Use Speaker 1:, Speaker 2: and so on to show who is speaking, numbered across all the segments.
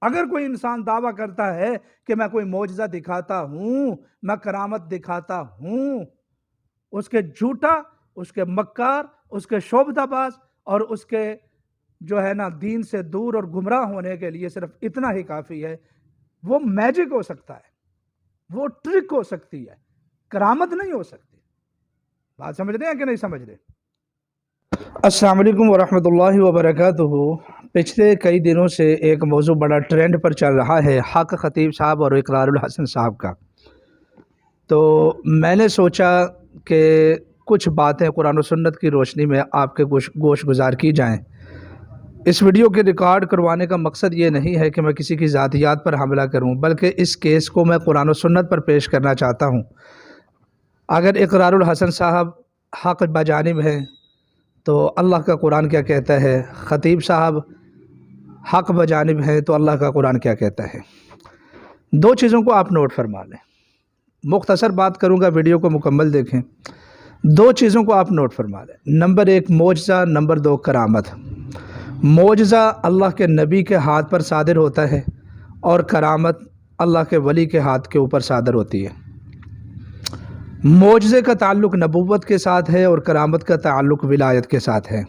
Speaker 1: اگر کوئی انسان دعویٰ کرتا ہے کہ میں کوئی معجزہ دکھاتا ہوں، میں کرامت دکھاتا ہوں، اس کے جھوٹا، اس کے مکار، اس کے شعبدہ باز اور اس کے جو ہے نا دین سے دور اور گمراہ ہونے کے لیے صرف اتنا ہی کافی ہے، وہ میجک ہو سکتا ہے، وہ ٹرک ہو سکتی ہے، کرامت نہیں ہو سکتی۔ بات سمجھ رہے ہیں کہ نہیں سمجھ رہے؟ السلام علیکم ورحمۃ اللہ وبرکاتہ۔ پچھلے کئی دنوں سے ایک موضوع بڑا ٹرینڈ پر چل رہا ہے، حق خطیب صاحب اور اقرار الحسن صاحب کا۔ تو میں نے سوچا کہ کچھ باتیں قرآن و سنت کی روشنی میں آپ کے گوش گزار کی جائیں۔ اس ویڈیو کے ریکارڈ کروانے کا مقصد یہ نہیں ہے کہ میں کسی کی ذاتیات پر حملہ کروں، بلکہ اس کیس کو میں قرآن و سنت پر پیش کرنا چاہتا ہوں۔ اگر اقرار الحسن صاحب حق بجانب ہیں تو اللہ کا قرآن کیا کہتا ہے، خطیب صاحب حق بجانب ہیں تو اللہ کا قرآن کیا کہتا ہے۔ دو چیزوں کو آپ نوٹ فرما لیں، مختصر بات کروں گا، ویڈیو کو مکمل دیکھیں۔ دو چیزوں کو آپ نوٹ فرما لیں، نمبر ایک معجزہ، نمبر دو کرامت۔ معجزہ اللہ کے نبی کے ہاتھ پر صادر ہوتا ہے اور کرامت اللہ کے ولی کے ہاتھ کے اوپر صادر ہوتی ہے۔ معجزے کا تعلق نبوت کے ساتھ ہے اور کرامت کا تعلق ولایت کے ساتھ ہے،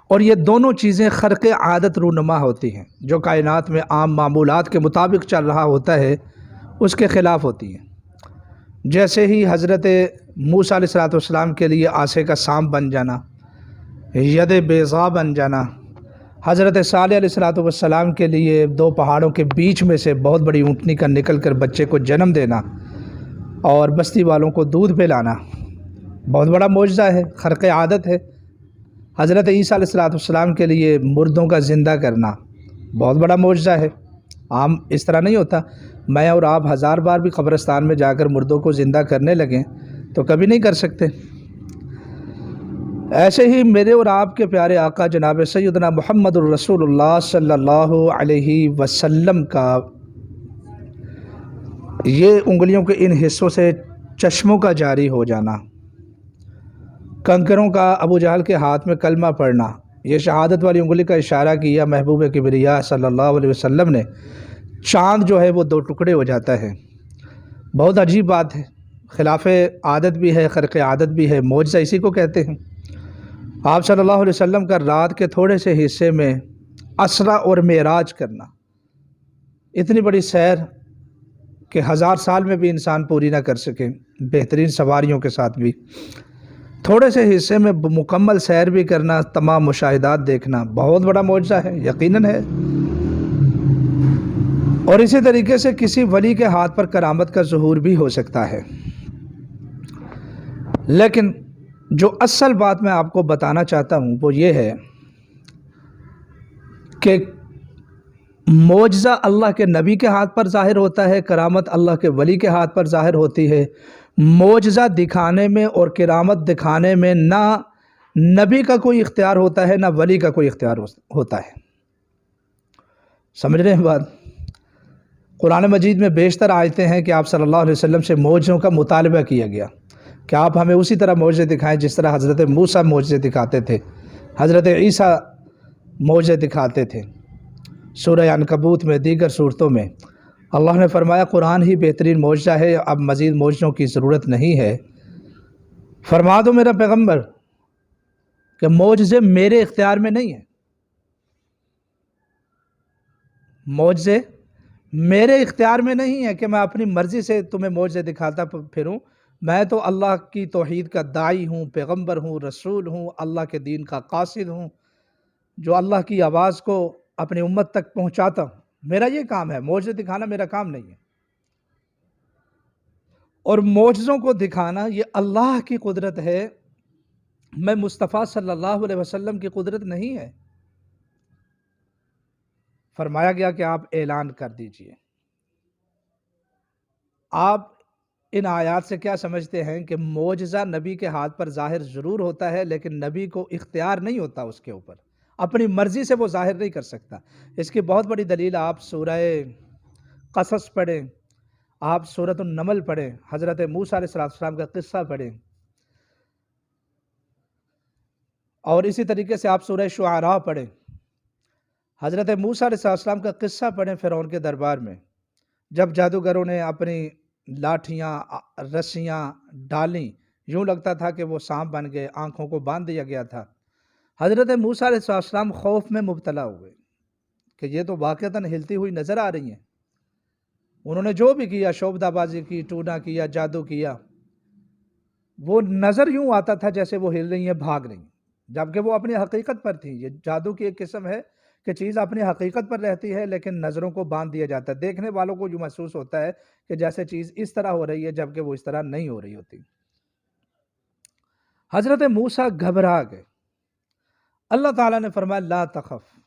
Speaker 1: اور یہ دونوں چیزیں خرق عادت رونما ہوتی ہیں، جو کائنات میں عام معمولات کے مطابق چل رہا ہوتا ہے اس کے خلاف ہوتی ہیں۔ جیسے ہی حضرت موسیٰ علیہ السلام کے لیے عصا کا سانپ بن جانا، ید بیضاء بن جانا، حضرت صالح علیہ السلام کے لیے دو پہاڑوں کے بیچ میں سے بہت بڑی اونٹنی کا نکل کر بچے کو جنم دینا اور بستی والوں کو دودھ پلانا، بہت بڑا معجزہ ہے، خرق عادت ہے۔ حضرت عیسیٰ علیہ السلام کے لیے مردوں کا زندہ کرنا بہت بڑا معجزہ ہے، عام اس طرح نہیں ہوتا۔ میں اور آپ ہزار بار بھی قبرستان میں جا کر مردوں کو زندہ کرنے لگیں تو کبھی نہیں کر سکتے۔ ایسے ہی میرے اور آپ کے پیارے آقا جناب سیدنا محمد الرسول اللہ صلی اللہ علیہ وسلم کا یہ انگلیوں کے ان حصوں سے چشموں کا جاری ہو جانا، کنکروں کا ابو جہل کے ہاتھ میں کلمہ پڑھنا، یہ شہادت والی انگلی کا اشارہ کیا محبوب کبریا صلی اللہ علیہ وسلم نے، چاند جو ہے وہ دو ٹکڑے ہو جاتا ہے۔ بہت عجیب بات ہے، خلاف عادت بھی ہے، خرق عادت بھی ہے، معجزہ اسی کو کہتے ہیں۔ آپ صلی اللہ علیہ وسلم کا رات کے تھوڑے سے حصے میں اسرا اور معراج کرنا، اتنی بڑی سیر کہ 1000 سال میں بھی انسان پوری نہ کر سکے، بہترین سواریوں کے ساتھ بھی تھوڑے سے حصے میں مکمل سیر بھی کرنا، تمام مشاہدات دیکھنا، بہت بڑا معجزہ ہے، یقیناً ہے۔ اور اسی طریقے سے کسی ولی کے ہاتھ پر کرامت کا ظہور بھی ہو سکتا ہے۔ لیکن جو اصل بات میں آپ کو بتانا چاہتا ہوں وہ یہ ہے کہ معجزہ اللہ کے نبی کے ہاتھ پر ظاہر ہوتا ہے، کرامت اللہ کے ولی کے ہاتھ پر ظاہر ہوتی ہے۔ معجزہ دکھانے میں اور کرامت دکھانے میں نہ نبی کا کوئی اختیار ہوتا ہے، نہ ولی کا کوئی اختیار ہوتا ہے۔ سمجھ رہے ہیں بات؟ قرآن مجید میں بیشتر آیتیں ہیں کہ آپ صلی اللہ علیہ وسلم سے معجزوں کا مطالبہ کیا گیا کہ آپ ہمیں اسی طرح معجزے دکھائیں جس طرح حضرت موسیٰ معجزے دکھاتے تھے، حضرت عیسیٰ معجزے دکھاتے تھے۔ سورہ عنکبوت میں، دیگر صورتوں میں اللہ نے فرمایا قرآن ہی بہترین معجزہ ہے، اب مزید معجزوں کی ضرورت نہیں ہے۔ فرما دو میرا پیغمبر کہ معجزے میرے اختیار میں نہیں ہیں، معجزے میرے اختیار میں نہیں ہے کہ میں اپنی مرضی سے تمہیں معجزے دکھاتا پھروں۔ میں تو اللہ کی توحید کا داعی ہوں، پیغمبر ہوں، رسول ہوں، اللہ کے دین کا قاصد ہوں، جو اللہ کی آواز کو اپنی امت تک پہنچاتا ہوں۔ میرا یہ کام ہے، معجزے دکھانا میرا کام نہیں ہے۔ اور معجزوں کو دکھانا یہ اللہ کی قدرت ہے، میں مصطفیٰ صلی اللہ علیہ وسلم کی قدرت نہیں ہے۔ فرمایا گیا کہ آپ اعلان کر دیجئے۔ آپ ان آیات سے کیا سمجھتے ہیں کہ معجزہ نبی کے ہاتھ پر ظاہر ضرور ہوتا ہے، لیکن نبی کو اختیار نہیں ہوتا اس کے اوپر، اپنی مرضی سے وہ ظاہر نہیں کر سکتا۔ اس کی بہت بڑی دلیل آپ سورہ قصص پڑھیں، آپ سورۃ النمل پڑھیں، حضرت موسیٰ علیہ السلام کا قصہ پڑھیں، اور اسی طریقے سے آپ سورہ شعراء پڑھیں۔ حضرت موسیٰ علیہ السلام کا قصہ پڑھیں فرعون کے دربار میں، جب جادوگروں نے اپنی لاٹھیاں رسیاں ڈالیں، یوں لگتا تھا کہ وہ سانپ بن گئے، آنکھوں کو باندھ دیا گیا تھا۔ حضرت موسیٰ علیہ السلام خوف میں مبتلا ہوئے کہ یہ تو واقعتاً ہلتی ہوئی نظر آ رہی ہیں۔ انہوں نے جو بھی کیا، شعبدہ بازی کی، ٹونا کیا، جادو کیا، وہ نظر یوں آتا تھا جیسے وہ ہل رہی ہیں، بھاگ رہی ہیں، جبکہ وہ اپنی حقیقت پر تھی۔ یہ جادو کی ایک قسم ہے کہ چیز اپنی حقیقت پر رہتی ہے لیکن نظروں کو باندھ دیا جاتا ہے، دیکھنے والوں کو یوں محسوس ہوتا ہے کہ جیسے چیز اس طرح ہو رہی ہے جبکہ وہ اس طرح نہیں ہو رہی ہوتی۔ حضرت موسیٰ گھبرا گئے۔ اللہ تعالیٰ نے فرمایا لا تخف،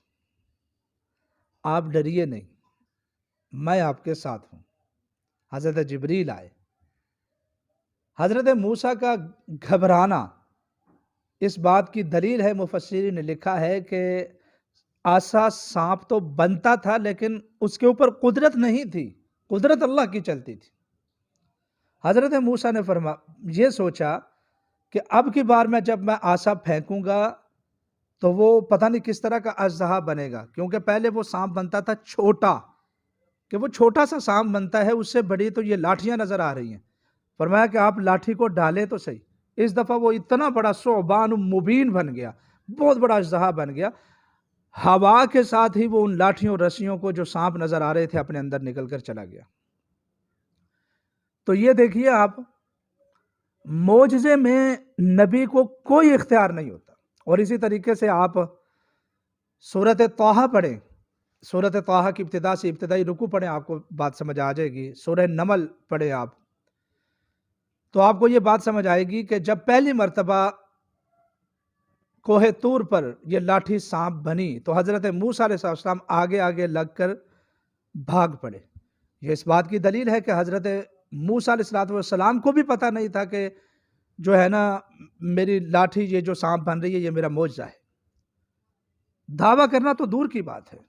Speaker 1: آپ ڈریے نہیں، میں آپ کے ساتھ ہوں۔ حضرت جبریل آئے۔ حضرت موسیٰ کا گھبرانا اس بات کی دلیل ہے، مفسرین نے لکھا ہے کہ عصا سانپ تو بنتا تھا لیکن اس کے اوپر قدرت نہیں تھی، قدرت اللہ کی چلتی تھی۔ حضرت موسیٰ نے یہ سوچا کہ اب کی بار میں جب میں عصا پھینکوں گا تو وہ پتہ نہیں کس طرح کا اژدہا بنے گا، کیونکہ پہلے وہ سانپ بنتا تھا چھوٹا، کہ وہ چھوٹا سا سانپ بنتا ہے، اس سے بڑی تو یہ لاٹھیاں نظر آ رہی ہیں۔ فرمایا کہ آپ لاٹھی کو ڈالیں تو صحیح۔ اس دفعہ وہ اتنا بڑا ثعبان مبین بن گیا، بہت بڑا اژدہا بن گیا، ہوا کے ساتھ ہی وہ ان لاٹھیوں رسیوں کو جو سانپ نظر آ رہے تھے اپنے اندر نکل کر چلا گیا۔ تو یہ دیکھیے آپ، معجزے میں نبی کو کوئی اختیار نہیں ہوتا۔ اور اسی طریقے سے آپ سورۃ طٰہٰ پڑھیں، سورۃ طٰہٰ کی ابتدا سے ابتدائی رکوع پڑھیں، آپ کو بات سمجھ آ جائے گی۔ سورہ نمل پڑھیں آپ تو آپ کو یہ بات سمجھ آئے گی کہ جب پہلی مرتبہ کوہ طور پر یہ لاٹھی سانپ بنی تو حضرت موسیٰ علیہ السلام آگے آگے لگ کر بھاگ پڑے۔ یہ اس بات کی دلیل ہے کہ حضرت موسیٰ علیہ السلام کو بھی پتہ نہیں تھا کہ جو ہے نا میری لاٹھی یہ جو سانپ بن رہی ہے یہ میرا معجزہ ہے۔ دعویٰ کرنا تو دور کی بات ہے۔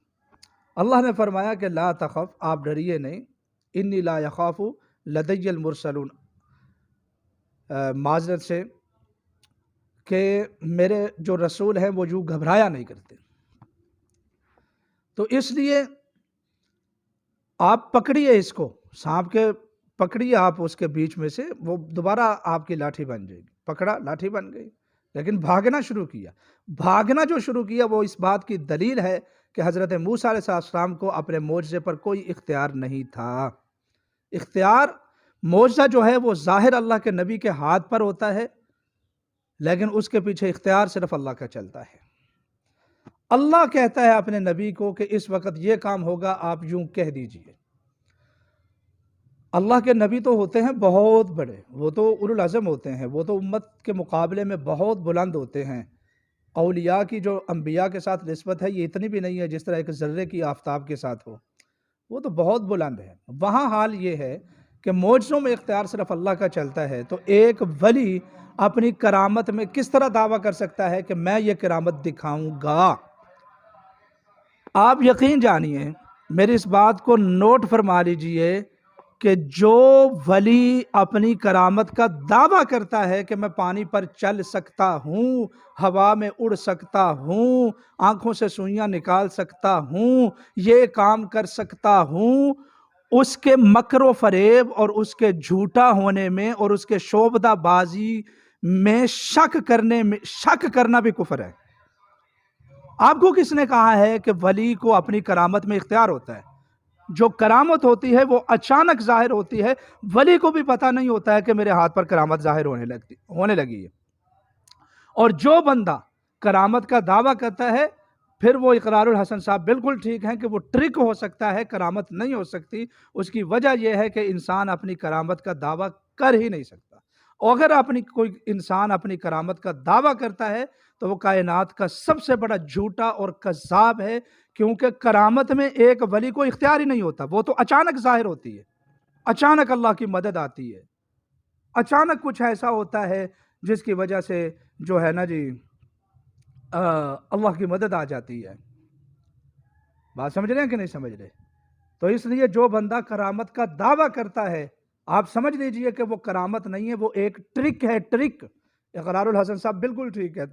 Speaker 1: اللہ نے فرمایا کہ لا تخف، آپ ڈریے نہیں، انی لا یخاف لدی المرسلون، معذرت سے کہ میرے جو رسول ہیں وہ یوں گھبرایا نہیں کرتے۔ تو اس لیے آپ پکڑیے اس کو، سانپ کے پکڑیے آپ اس کے بیچ میں سے، وہ دوبارہ آپ کی لاٹھی بن جائے گی۔ پکڑا، لاٹھی بن گئی، لیکن بھاگنا شروع کیا۔ بھاگنا جو شروع کیا وہ اس بات کی دلیل ہے کہ حضرت موسیٰ علیہ السلام کو اپنے معجزے پر کوئی اختیار نہیں تھا۔ اختیار، معجزہ جو ہے وہ ظاہر اللہ کے نبی کے ہاتھ پر ہوتا ہے، لیکن اس کے پیچھے اختیار صرف اللہ کا چلتا ہے۔ اللہ کہتا ہے اپنے نبی کو کہ اس وقت یہ کام ہوگا، آپ یوں کہہ دیجئے۔ اللہ کے نبی تو ہوتے ہیں بہت بڑے، وہ تو اولو العزم ہوتے ہیں، وہ تو امت کے مقابلے میں بہت بلند ہوتے ہیں۔ اولیاء کی جو انبیاء کے ساتھ نسبت ہے یہ اتنی بھی نہیں ہے جس طرح ایک ذرے کی آفتاب کے ساتھ ہو، وہ تو بہت بلند ہے۔ وہاں حال یہ ہے کہ معجزوں میں اختیار صرف اللہ کا چلتا ہے۔ تو ایک ولی اپنی کرامت میں کس طرح دعویٰ کر سکتا ہے کہ میں یہ کرامت دکھاؤں گا؟ آپ یقین جانیے، میری اس بات کو نوٹ فرما لیجئے کہ جو ولی اپنی کرامت کا دعویٰ کرتا ہے کہ میں پانی پر چل سکتا ہوں، ہوا میں اڑ سکتا ہوں، آنکھوں سے سوئیاں نکال سکتا ہوں، یہ کام کر سکتا ہوں، اس کے مکر و فریب اور اس کے جھوٹا ہونے میں اور اس کے شعبدہ بازی میں شک کرنا بھی کفر ہے۔ آپ کو کس نے کہا ہے کہ ولی کو اپنی کرامت میں اختیار ہوتا ہے؟ جو کرامت ہوتی ہے وہ اچانک ظاہر ہوتی ہے، ولی کو بھی پتہ نہیں ہوتا ہے کہ میرے ہاتھ پر کرامت ظاہر ہونے لگی ہے۔ اور جو بندہ کرامت کا دعویٰ کرتا ہے پھر وہ اقرار الحسن صاحب بالکل ٹھیک ہیں کہ وہ ٹرک ہو سکتا ہے، کرامت نہیں ہو سکتی۔ اس کی وجہ یہ ہے کہ انسان اپنی کرامت کا دعویٰ کر ہی نہیں سکتا۔ اور اگر کوئی انسان اپنی کرامت کا دعویٰ کرتا ہے تو وہ کائنات کا سب سے بڑا جھوٹا اور کذاب ہے، کیونکہ کرامت میں ایک ولی کو اختیار ہی نہیں ہوتا، وہ تو اچانک ظاہر ہوتی ہے، اچانک اللہ کی مدد آتی ہے، اچانک کچھ ایسا ہوتا ہے جس کی وجہ سے جو ہے نا جی اللہ کی مدد آ جاتی ہے۔ بات سمجھ رہے ہیں کہ نہیں سمجھ رہے؟ تو اس لیے جو بندہ کرامت کا دعویٰ کرتا ہے آپ سمجھ لیجئے کہ وہ کرامت نہیں ہے، وہ ایک ٹرک ہے، ٹرک۔ اقرار الحسن صاحب بالکل ٹھیک ہے،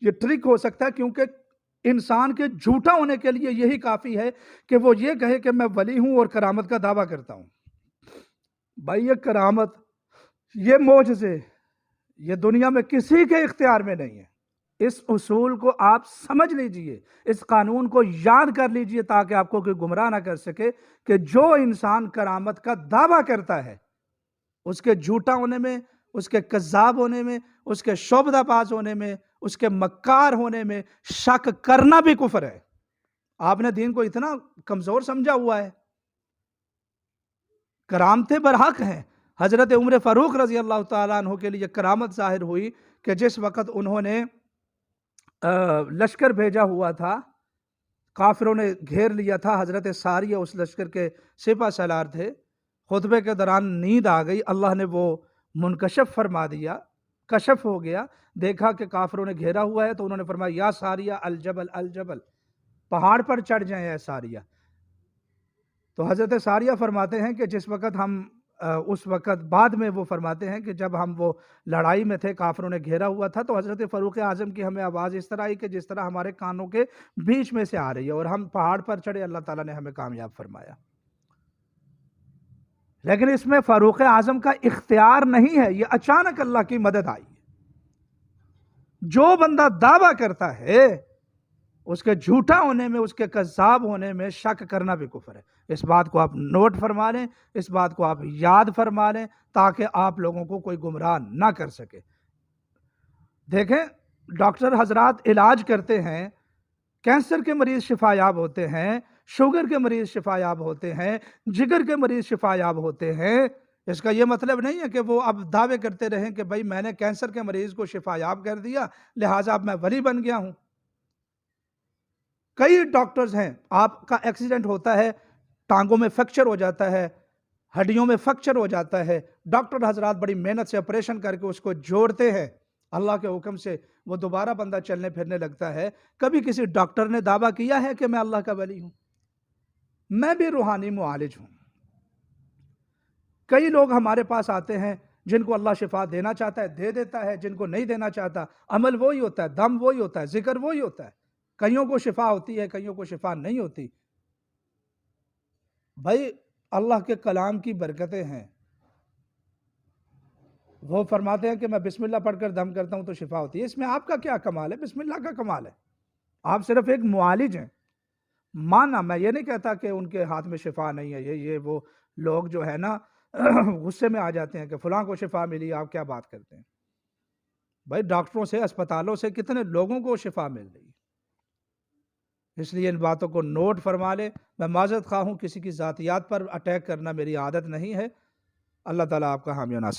Speaker 1: یہ ٹرک ہو سکتا ہے کیونکہ انسان کے جھوٹا ہونے کے لیے یہی کافی ہے کہ وہ یہ کہے کہ میں ولی ہوں اور کرامت کا دعویٰ کرتا ہوں۔ بھائی یہ کرامت، یہ معجزے، یہ دنیا میں کسی کے اختیار میں نہیں ہے۔ اس اصول کو آپ سمجھ لیجئے، اس قانون کو یاد کر لیجئے تاکہ آپ کو کوئی گمراہ نہ کر سکے کہ جو انسان کرامت کا دعویٰ کرتا ہے اس کے جھوٹا ہونے میں، اس کے کذاب ہونے میں، اس کے شعبدہ باز ہونے میں، اس کے مکار ہونے میں شک کرنا بھی کفر ہے۔ آپ نے دین کو اتنا کمزور سمجھا ہوا ہے۔ کرامتیں برحق ہیں۔ حضرت عمر فاروق رضی اللہ تعالیٰ عنہ کے لیے کرامت ظاہر ہوئی کہ جس وقت انہوں نے لشکر بھیجا ہوا تھا، کافروں نے گھیر لیا تھا، حضرت ساریہ اس لشکر کے سپہ سالار تھے، خطبے کے دوران نیند آ گئی، اللہ نے وہ منکشف فرما دیا، کشف ہو گیا، دیکھا کہ کافروں نے گھیرا ہوا ہے تو انہوں نے فرمایا یا ساریہ الجبل الجبل، پہاڑ پر چڑھ جائیں اے ساریہ۔ تو حضرت ساریہ فرماتے ہیں کہ جس وقت ہم اس وقت بعد میں وہ فرماتے ہیں کہ جب ہم وہ لڑائی میں تھے، کافروں نے گھیرا ہوا تھا، تو حضرت فاروق اعظم کی ہمیں آواز اس طرح آئی کہ جس طرح ہمارے کانوں کے بیچ میں سے آ رہی ہے، اور ہم پہاڑ پر چڑھے، اللہ تعالیٰ نے ہمیں کامیاب فرمایا۔ لیکن اس میں فاروق اعظم کا اختیار نہیں ہے، یہ اچانک اللہ کی مدد آئی۔ جو بندہ دعویٰ کرتا ہے اس کے جھوٹا ہونے میں، اس کے کذاب ہونے میں شک کرنا بھی کفر ہے۔ اس بات کو آپ نوٹ فرما لیں، اس بات کو آپ یاد فرما لیں تاکہ آپ لوگوں کو کوئی گمراہ نہ کر سکے۔ دیکھیں ڈاکٹر حضرات علاج کرتے ہیں، کینسر کے مریض شفا یاب ہوتے ہیں، شوگر کے مریض شفا یاب ہوتے ہیں، جگر کے مریض شفا یاب ہوتے ہیں۔ اس کا یہ مطلب نہیں ہے کہ وہ اب دعوے کرتے رہیں کہ بھائی میں نے کینسر کے مریض کو شفا یاب کر دیا لہٰذا اب میں ولی بن گیا ہوں۔ کئی ڈاکٹرز ہیں، آپ کا ایکسیڈنٹ ہوتا ہے، ٹانگوں میں فریکچر ہو جاتا ہے، ہڈیوں میں فریکچر ہو جاتا ہے، ڈاکٹر حضرات بڑی محنت سے آپریشن کر کے اس کو جوڑتے ہیں، اللہ کے حکم سے وہ دوبارہ بندہ چلنے پھرنے لگتا ہے۔ کبھی کسی ڈاکٹر نے دعویٰ کیا ہے کہ میں اللہ کا ولی ہوں؟ میں بھی روحانی معالج ہوں۔ کئی لوگ ہمارے پاس آتے ہیں جن کو اللہ شفا دینا چاہتا ہے دے دیتا ہے، جن کو نہیں دینا چاہتا، عمل وہی ہوتا ہے، دم وہی ہوتا ہے، ذکر وہی ہوتا ہے، کئیوں کو شفا ہوتی ہے، کئیوں کو شفا نہیں ہوتی۔ بھائی اللہ کے کلام کی برکتیں ہیں، وہ فرماتے ہیں کہ میں بسم اللہ پڑھ کر دم کرتا ہوں تو شفا ہوتی ہے۔ اس میں آپ کا کیا کمال ہے؟ بسم اللہ کا کمال ہے، آپ صرف ایک معالج ہیں۔ مانا میں یہ نہیں کہتا کہ ان کے ہاتھ میں شفا نہیں ہے، یہ وہ لوگ جو ہے نا غصے میں آ جاتے ہیں کہ فلاں کو شفا ملی، آپ کیا بات کرتے ہیں؟ بھائی ڈاکٹروں سے، اسپتالوں سے کتنے لوگوں کو شفا مل رہی ہے۔ اس لیے ان باتوں کو نوٹ فرما لے۔ میں معذرت خواہ ہوں، کسی کی ذاتیات پر اٹیک کرنا میری عادت نہیں ہے۔ اللہ تعالیٰ آپ کا حامی و ناصر۔